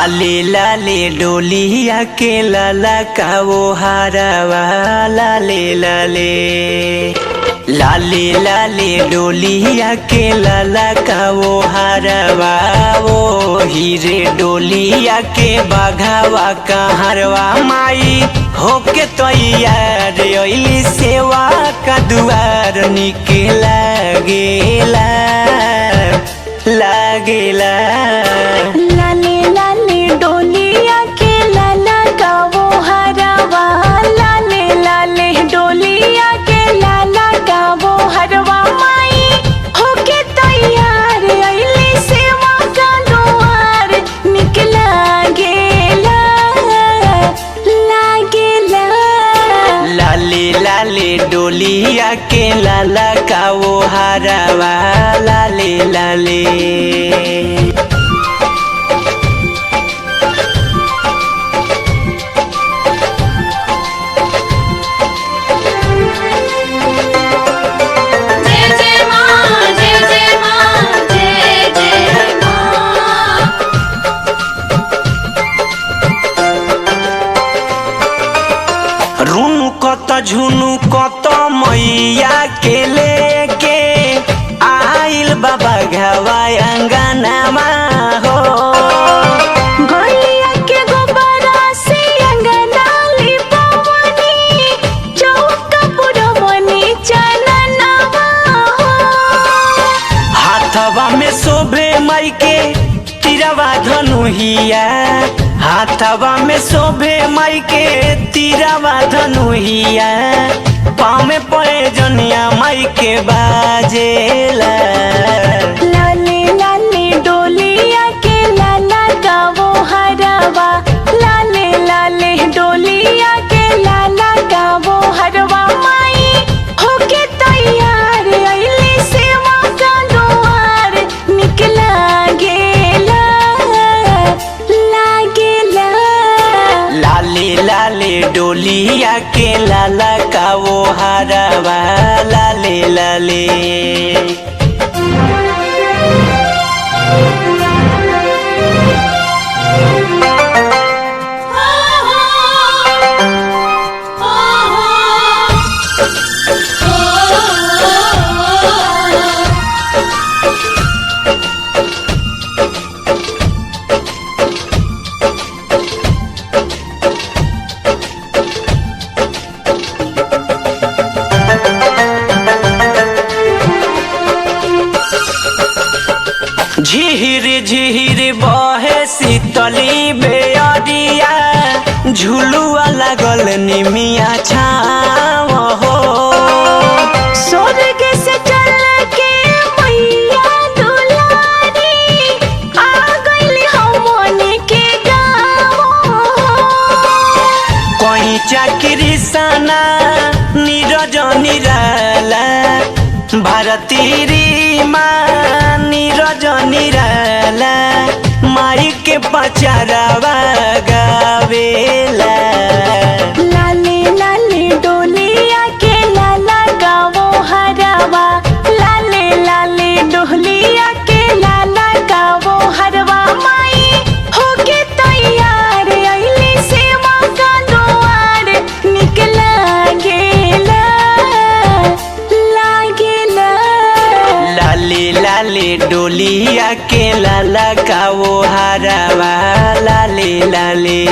लाले लाले डोलिया के लाला का वो हारवा लाले लाले लाले लाले डोलिया के लाला का वो हारवा वो हीरे डोलिया के बाघावा का हरवा माई होके तैयार अइली सेवा का दुआर निके लागेला लागेला। लाले लाले डोलिया के लाला का वो हरवा लाले लाले डोलिया के लाला का वो हरवा माई होके तैयार अइली सेवा का दुआर निकला गेला लागेला। लाले लाले डोलिया के लाला का वो हरवा लाले लाले। रुनु कत झुनु कत मैया के लेके आइल बाबा घावा अंगनामा हो। गैया के गोबरा से अंगना लिपवनी चौका पुरवनी चननवा हो। हाथवा में शोभे माई के तिरवा धनुहिया हाथवा में शोभे माई के तिरवा धनुहिया पाँव में पड़े जनिया माई के बाजेला। लाले लाले डोलिया के लाला का वो हरवा लाले लाले डोलिया के लाला का वो हरवा माई होके तैयार अइली सेवा का दुआर निकला गेला लागेला। लाले लाले डोलिया के लाला का वो हरवा लाले लाले। झिहिर झिहिर बहे शीतली बेअरिया झुलुआ लागल निमिया छाव हो। स्वर्ग से चल के मैया दुलारी आ गइली हमनी के गाँव। कहीं चाकरी सना नीरज निराला भारती री माँ नीरज निराला माई के पचारवा गावेला। लाले लाले डोलिया के लाला का वो हरवा लाले लाले डोलिया के लाला का वो हरवा माई होके तैयार अइली सेवा का दुआर निकला गेला लागेला। लाले लाले डोलिया के लाला का वो हरवा लाले लाले।